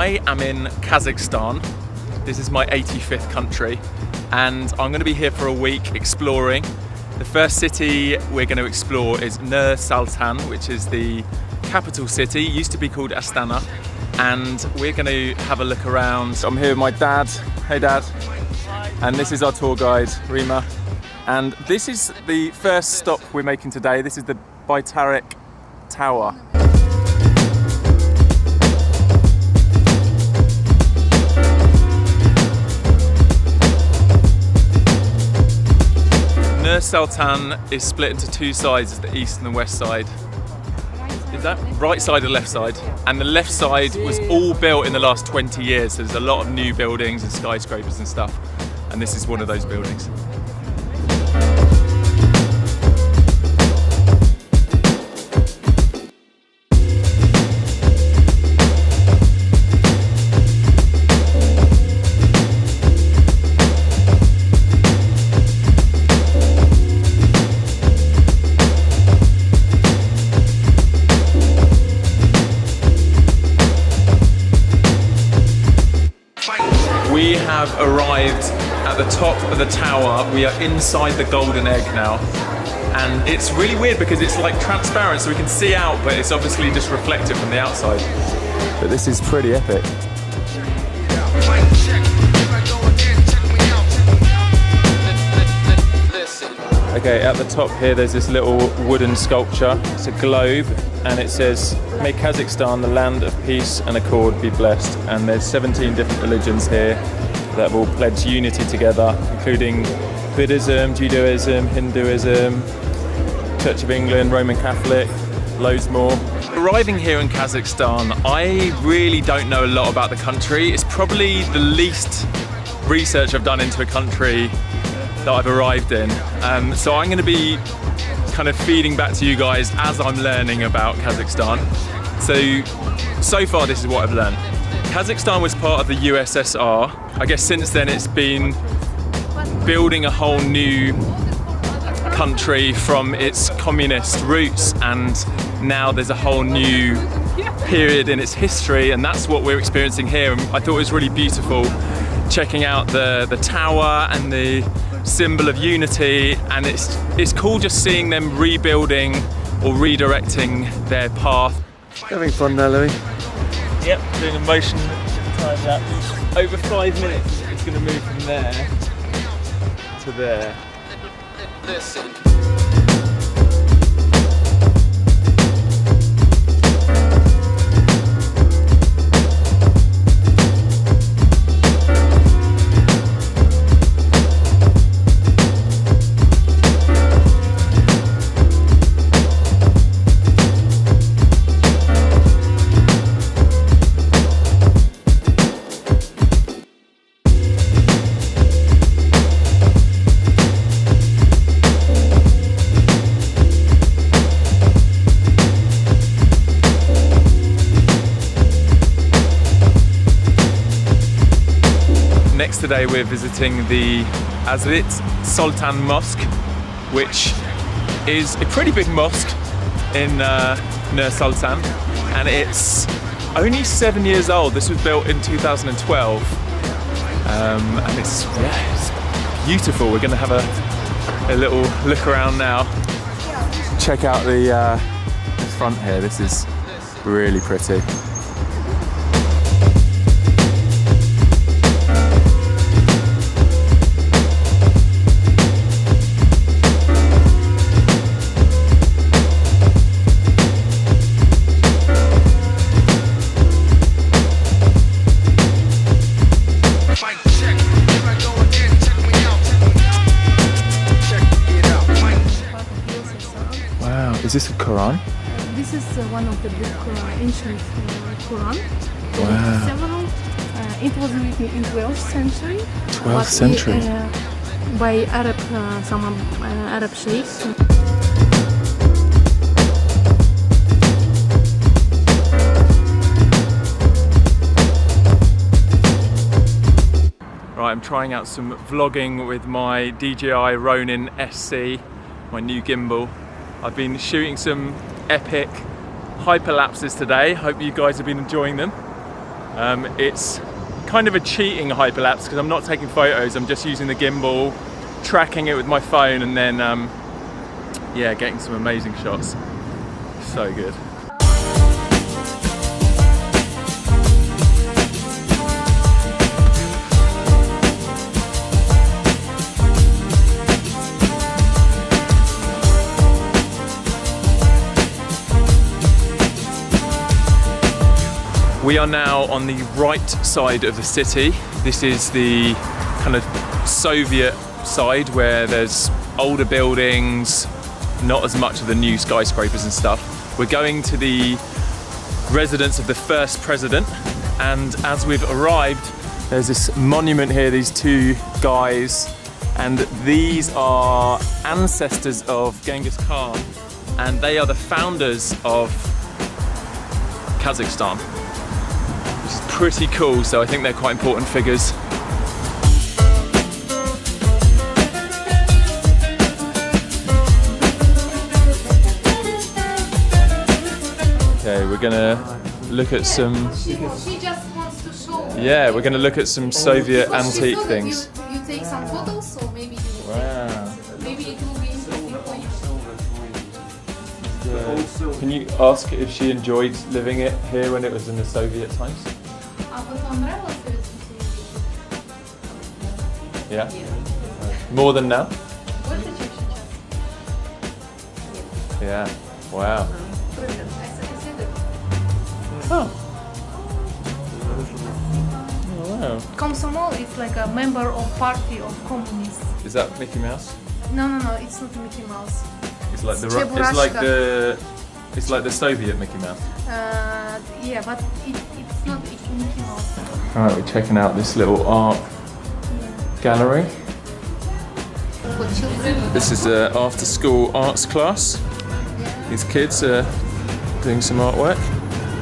I am in Kazakhstan. This is my 85th country, and I'm going to be here for a week exploring. The first city we're going to explore is Nur Sultan, which is the capital city. It used to be called Astana, and we're going to have a look around. I'm here with my dad. Hey Dad. And this is our tour guide, Rima. And this is the first stop we're making today. This is the Baytarik Tower. Nur Sultan is split into two sides, the east and the west side. Is that right side or left side? And the left side was all built in the last 20 years. So there's a lot of new buildings and skyscrapers and stuff. And this is one of those buildings. We have arrived at the top of the tower. We are inside the golden egg now. And it's really weird because it's like transparent, so we can see out, but it's obviously just reflected from the outside. But this is pretty epic. Okay, at the top here there's this little wooden sculpture. It's a globe, and it says, "May Kazakhstan, the land of peace and accord, be blessed." And there's 17 different religions here that will pledge unity together, including Buddhism, Judaism, Hinduism, Church of England, Roman Catholic, loads more. Arriving here in Kazakhstan, I really don't know a lot about the country. It's probably the least research I've done into a country that I've arrived in. So I'm going to be kind of feeding back to you guys as I'm learning about Kazakhstan. So far this is what I've learned. Kazakhstan was part of the USSR. I guess since then it's been building a whole new country from its communist roots, and now there's a whole new period in its history, and that's what we're experiencing here. And I thought it was really beautiful checking out the tower and the symbol of unity, and it's cool just seeing them rebuilding or redirecting their path. Having fun there, Louis? Yep, doing a motion time lapse. Over 5 minutes it's going to move from there to there. Listen. Next today we're visiting the Azrit Sultan Mosque, which is a pretty big mosque in Nur Sultan, and it's only 7 years old. This was built in 2012, and it's beautiful. We're going to have a little look around now. Check out the front here. This is really pretty. Is this a Quran? This is one of the big ancient Quran. Wow. Several. It was written in 12th century. 12th century. By some Arab sheikhs. Right, I'm trying out some vlogging with my DJI Ronin SC, my new gimbal. I've been shooting some epic hyperlapses today. Hope you guys have been enjoying them. It's kind of a cheating hyperlapse because I'm not taking photos, I'm just using the gimbal, tracking it with my phone, and then yeah, getting some amazing shots. So good. We are now on the right side of the city. This is the kind of Soviet side where there's older buildings, not as much of the new skyscrapers and stuff. We're going to the residence of the first president, and as we've arrived, there's this monument here, these two guys, and these are ancestors of Genghis Khan, and they are the founders of Kazakhstan. Which is pretty cool, so I think they're quite important figures. Okay, we're gonna look at some... She just wants to show. Yeah, we're gonna look at some Soviet So antique she thought things. that you take some photos, so maybe you will Wow. maybe it will be interesting for you. Can you ask if she enjoyed living it here when it was in the Soviet times? А вот вам нравилось в Yeah? More than now? Больше, чем сейчас? Yeah. Wow. I said it. Oh. Oh, wow. Komsomol is like a member of party of communists. Is that Mickey Mouse? No, it's not Mickey Mouse. It's like the Cheburashka. it's like the Soviet Mickey Mouse. Yeah, but it's not Mickey Mouse. All right, we're checking out this little art gallery. For children. This is an after-school arts class. These kids are doing some artwork,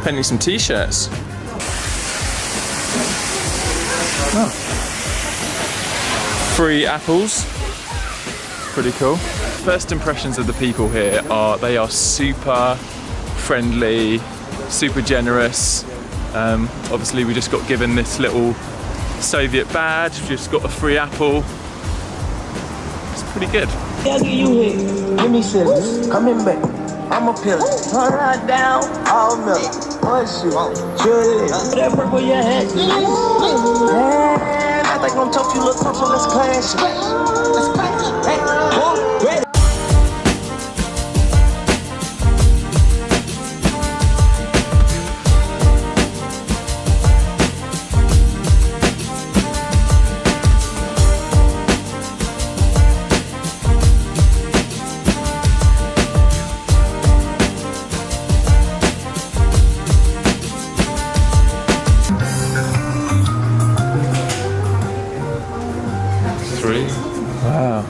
painting some t-shirts. Oh. Free apples. Pretty cool. First impressions of the people here are they are super friendly, super generous. Obviously we just got given this little Soviet badge, just got a free apple. It's pretty good. I'll give you hit. Give me scissors. Come in back. I'm a pillar. Turn her down. All milk. One shoe. Surely. That work with your head. Man, I think I'm tough. You look tough, so let's clash. Let's clash. Hey, whoa, ready. Wow.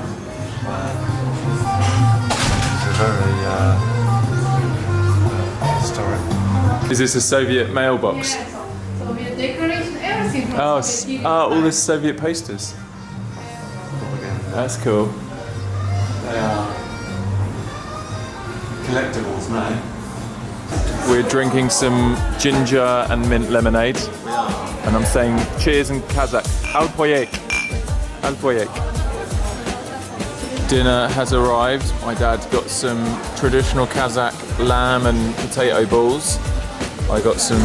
It's very historic. Is this a Soviet mailbox? Soviet decoration, everything from Oh, Soviet period. all the Soviet posters. That's cool. They are collectibles now. We're drinking some ginger and mint lemonade. And I'm saying cheers in Kazakh. Alpoyek. Alpoyek. Dinner has arrived. My dad got some traditional Kazakh lamb and potato balls. I got some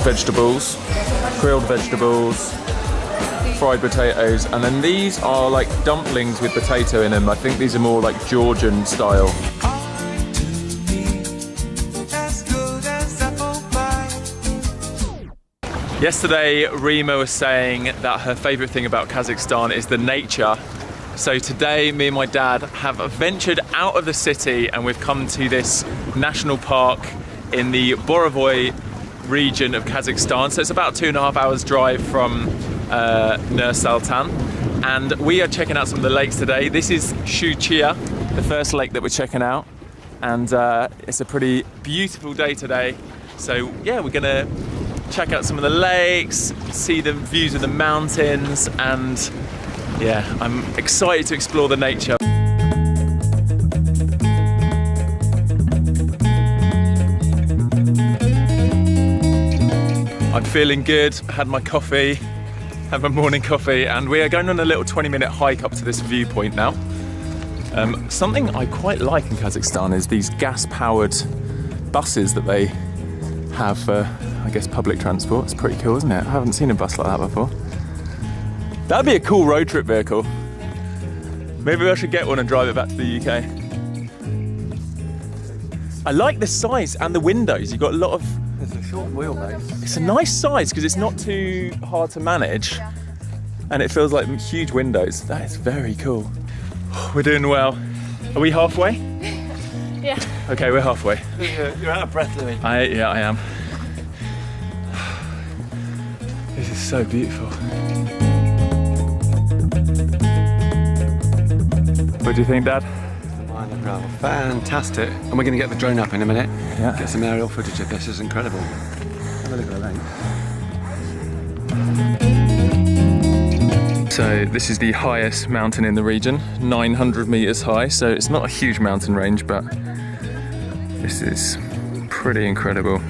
vegetables, grilled vegetables, fried potatoes, and then these are like dumplings with potato in them. I think these are more like Georgian style. Yesterday, Rima was saying that her favourite thing about Kazakhstan is the nature. So today, me and my dad have ventured out of the city and we've come to this national park in the Borovoy region of Kazakhstan. So it's about 2.5 hours drive from Nur Sultan. And we are checking out some of the lakes today. This is Shuchia, the first lake that we're checking out. And it's a pretty beautiful day today. So yeah, we're gonna check out some of the lakes, see the views of the mountains, and yeah, I'm excited to explore the nature. I'm feeling good, had my coffee, had my morning coffee, and we are going on a little 20-minute hike up to this viewpoint now. Something I quite like in Kazakhstan is these gas-powered buses that they have for, I guess, public transport. It's pretty cool, isn't it? I haven't seen a bus like that before. That'd be a cool road trip vehicle. Maybe I should get one and drive it back to the UK. I like the size and the windows. You've got a lot of... It's a short wheelbase. It's a nice size because it's not too hard to manage and it feels like huge windows. That is very cool. We're doing well. Are we halfway? Yeah. Okay, we're halfway. You're out of breath, Louis. Yeah, I am. This is so beautiful. What do you think, Dad? Fantastic. And we're going to get the drone up in a minute. Yeah. Get some aerial footage of this. It's incredible. Have a look at that. So this is the highest mountain in the region, 900 meters high. So it's not a huge mountain range, but this is pretty incredible.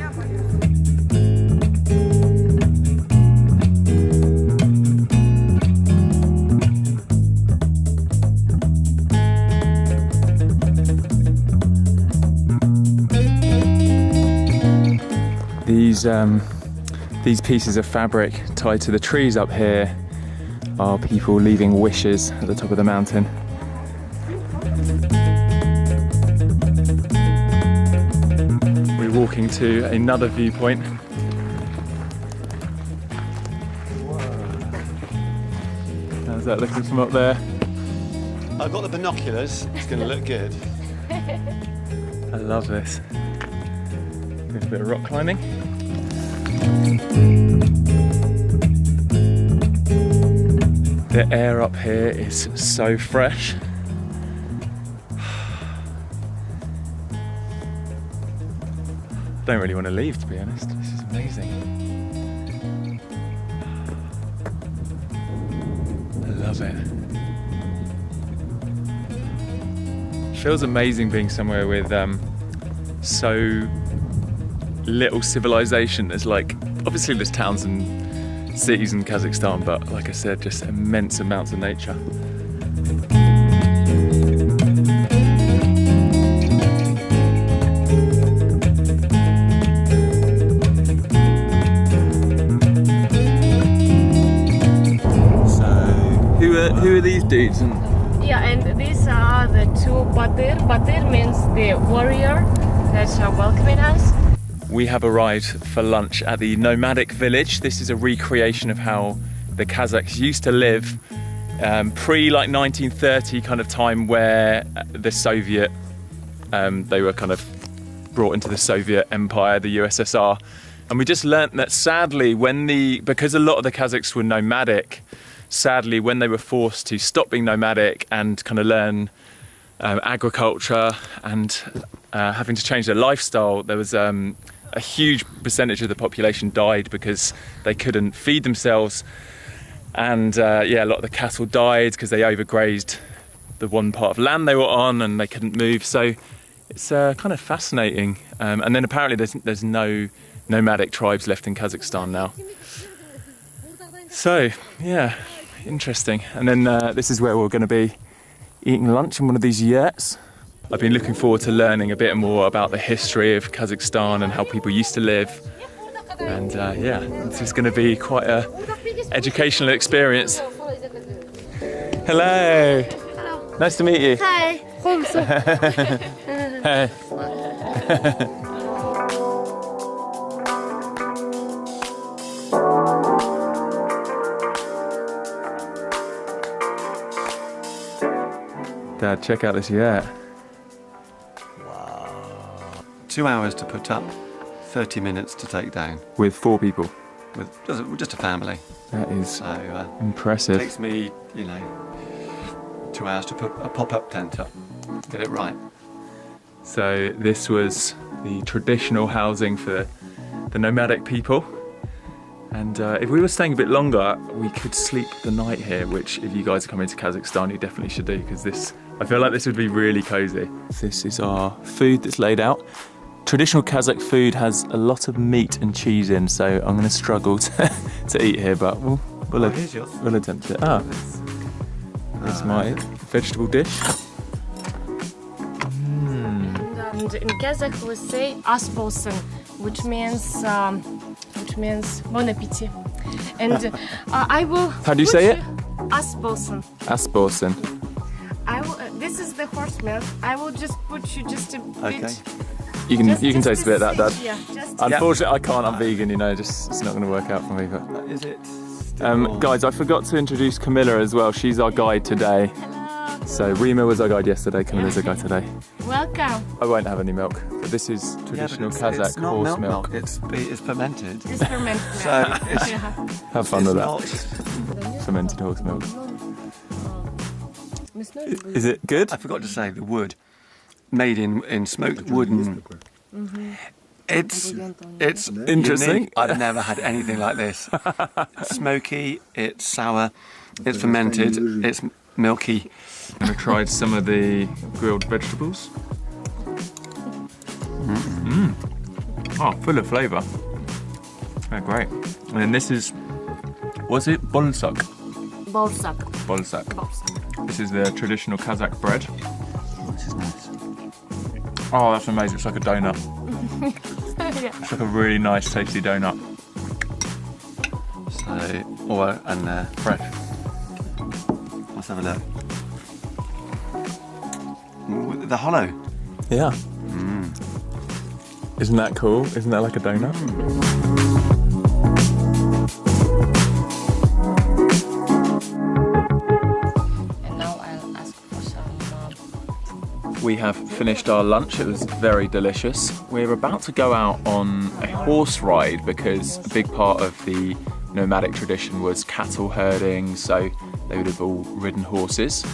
These pieces of fabric tied to the trees up here are people leaving wishes at the top of the mountain. We're walking to another viewpoint. How's that looking from up there? I've got the binoculars. It's going to look good. I love this. Doing a bit of rock climbing. The air up here is so fresh. Don't really want to leave, to be honest. This is amazing. I love it. Feels amazing being somewhere with so little civilization. There's like, obviously there's towns and cities in Kazakhstan, but like I said, just immense amounts of nature. So, who are these dudes? Yeah, and these are the two Batir. Batir means the warrior that's welcoming us. We have arrived for lunch at the nomadic village. This is a recreation of how the Kazakhs used to live pre like 1930 kind of time, where the Soviet, they were kind of brought into the Soviet Empire, the USSR. And we just learnt that sadly, because a lot of the Kazakhs were nomadic, sadly when they were forced to stop being nomadic and kind of learn agriculture and having to change their lifestyle, there was a huge percentage of the population died because they couldn't feed themselves, and a lot of the cattle died because they overgrazed the one part of land they were on and they couldn't move. So it's kind of fascinating. And then apparently there's no nomadic tribes left in Kazakhstan now. So yeah, interesting. And then this is where we're going to be eating lunch in one of these yurts. I've been looking forward to learning a bit more about the history of Kazakhstan and how people used to live. And this is going to be quite an educational experience. Hello. Hello. Nice to meet you. Hi. Hey. Dad, check out this yurt. 2 hours to put up, 30 minutes to take down. With 4 people. With just a family. That is So impressive. it takes me, 2 hours to put a pop-up tent up. Get it right. So this was the traditional housing for the nomadic people. And if we were staying a bit longer, we could sleep the night here, which if you guys are coming to Kazakhstan, you definitely should do, because I feel like this would be really cozy. This is our food that's laid out. Traditional Kazakh food has a lot of meat and cheese in, so I'm going to struggle to eat here, but we'll here's yours. we'll attempt it. Ah, that's my vegetable dish. And in Kazakh we say asbolsun, which means bon appetit. And I will. How do you say it? Asbolsun. Asborsen. I will. This is the horse milk. I will just put you just a bit. Okay. You can taste a bit of that, Dad. Yeah, just Unfortunately, I can't. I'm vegan. You know, just it's not going to work out for me. But Is it? guys, I forgot to introduce Camilla as well. She's our guide today. Hello. So Rima was our guide yesterday. Camilla's our guide today. Welcome. I won't have any milk, but this is traditional Kazakh it's not horse milk. milk. It's fermented. It's fermented. So it's, Yeah. Have fun with that. not. Fermented horse milk. Is it good? I forgot to say the wood, made in smoked wooden. It's Interesting. unique. I've never had anything like this. It's smoky. It's sour. It's fermented. It's milky. And I tried some of the grilled vegetables. Oh, full of flavour. Oh, great. And then this is, what's it? Bolsak. Bolsak. Bolsak. Bolsak. This is the traditional Kazakh bread. This is nice. Oh, that's amazing. It's like a donut. Yeah. It's like a really nice, tasty donut. So, and fresh. Let's have a look. Ooh, the hollow. Yeah. Isn't that cool? Isn't that like a donut? And now I'll ask for some. We have finished our lunch. It was very delicious. We're about to go out on a horse ride because a big part of the nomadic tradition was cattle herding, so they would have all ridden horses.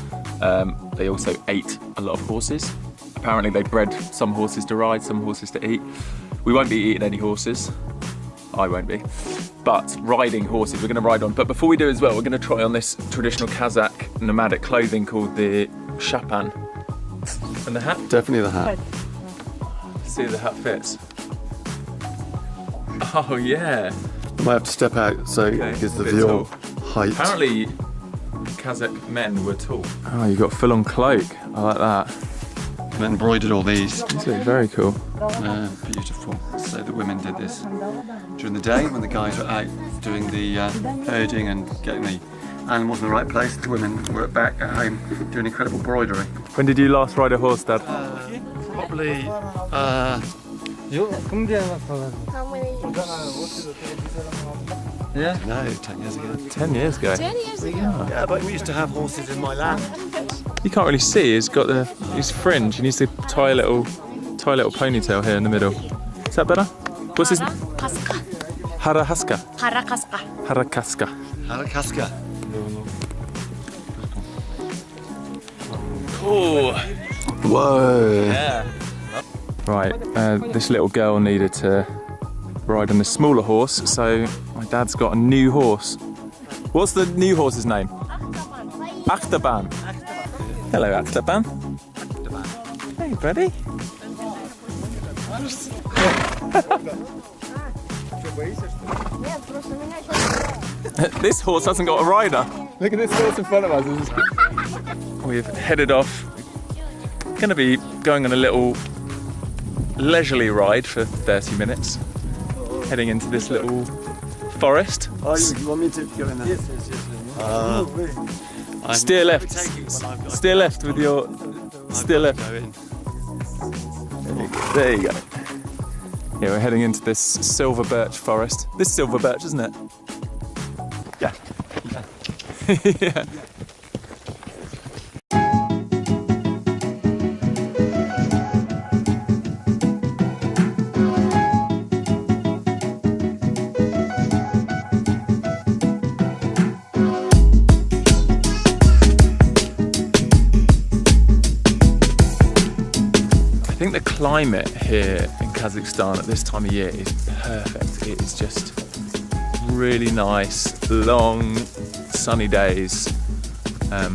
They also ate a lot of horses. Apparently they bred some horses to ride, some horses to eat. We won't be eating any horses. I won't be. But riding horses, we're going to ride on. But before we do as well, we're going to try on this traditional Kazakh nomadic clothing called the shapan. And the hat? Definitely the hat. See if the hat fits. Oh yeah. I might have to step out so Okay, it gives the bit view tall. height. Apparently Kazakh men were tall. Oh, you got full on cloak. I like that. And embroidered all these. These look very cool. Beautiful. So the women did this during the day when the guys were out doing the herding and getting the animals in the right place. The women were back at home doing incredible embroidery. When did you last ride a horse, Dad? Probably. How many years? No, 10 years ago. 10 years ago. 10 years ago. Yeah, but we used to have horses in my land. You can't really see. He's got his fringe. He needs to tie a little ponytail here in the middle. Is that better? What's his? Harakaska. Harahaska. Harakaska. Harakaska. Harakaska. Cool. Whoa. Yeah. Right. This little girl needed to ride on a smaller horse, so my dad's got a new horse. What's the new horse's name? Achterban. Hello, Achterban. Hey, buddy. This horse hasn't got a rider. Look at this horse in front of us. We've headed off. Going to be going on a little leisurely ride for 30 minutes. Heading into this little forest. Oh, you want me to go in there? Yes. Steer left. Steer left with your. Steer left. There you go. Yeah, we're heading into this silver birch forest. This is silver birch, isn't it? Yeah. Yeah. I think the climate here in Kazakhstan at this time of year is perfect. It is just really nice, long, sunny days. I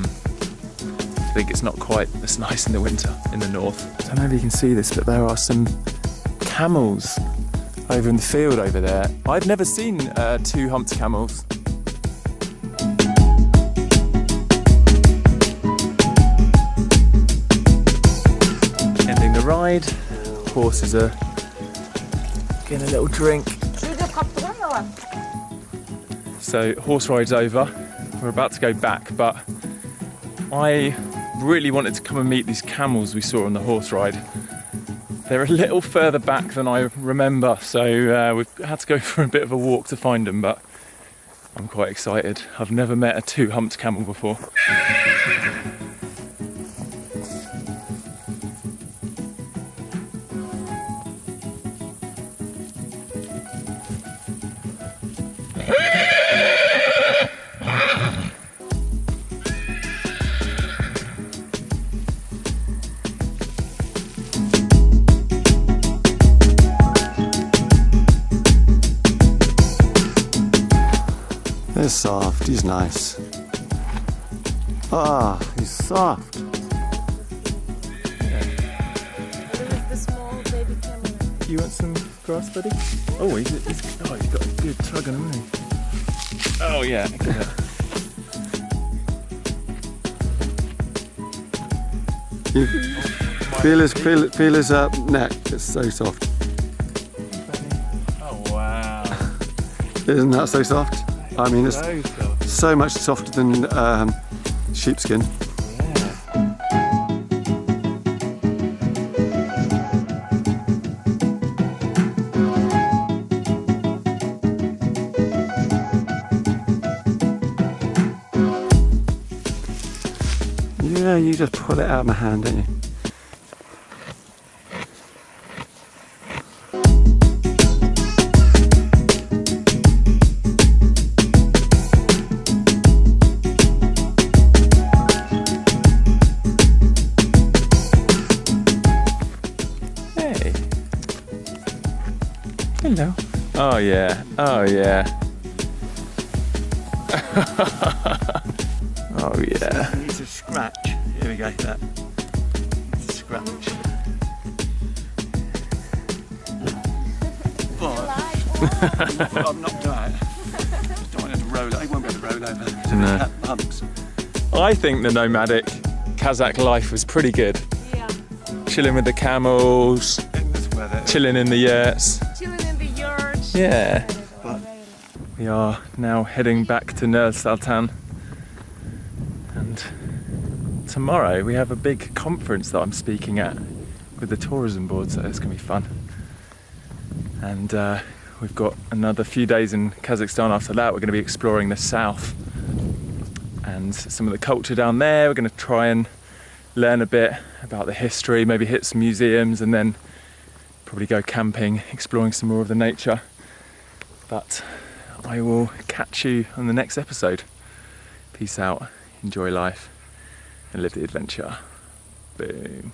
think it's not quite as nice in the winter in the north. I don't know if you can see this, but there are some camels over in the field over there. I've never seen two-humped camels. Ending the ride. Horses are getting a little drink. So horse ride's over. We're about to go back, but I really wanted to come and meet these camels we saw on the horse ride. They're a little further back than I remember, so we've had to go for a bit of a walk to find them, but I'm quite excited. I've never met a two-humped camel before. He's soft, he's nice. Ah, he's soft. The small baby camel. You want some grass, buddy? Oh, he's got a good tug on him. Oh yeah, look at that. You feel his neck, it's so soft. Oh wow. Isn't that so soft? I mean, it's So soft. so much softer than sheepskin. Yeah, you just pull it out of my hand, don't you? Hey. Hello. Oh yeah. Oh yeah. Oh yeah. It needs a scratch. Here we go. That. It's a scratch. I'm not doing it. Just don't want it to roll. I won't be able to roll over. No. Humps. I think the nomadic Kazakh life was pretty good. Yeah. Chilling with the camels, In this weather. chilling in the yurts. Chilling in the yard. Yeah. But We are now heading back to Nur Sultan. And tomorrow we have a big conference that I'm speaking at with the tourism board, so it's going to be fun. And we've got another few days in Kazakhstan after that. We're going to be exploring the south and some of the culture down there. We're going to try and learn a bit about the history, maybe hit some museums, and then probably go camping, exploring some more of the nature. But I will catch you on the next episode. Peace out, enjoy life, and live the adventure. Boom.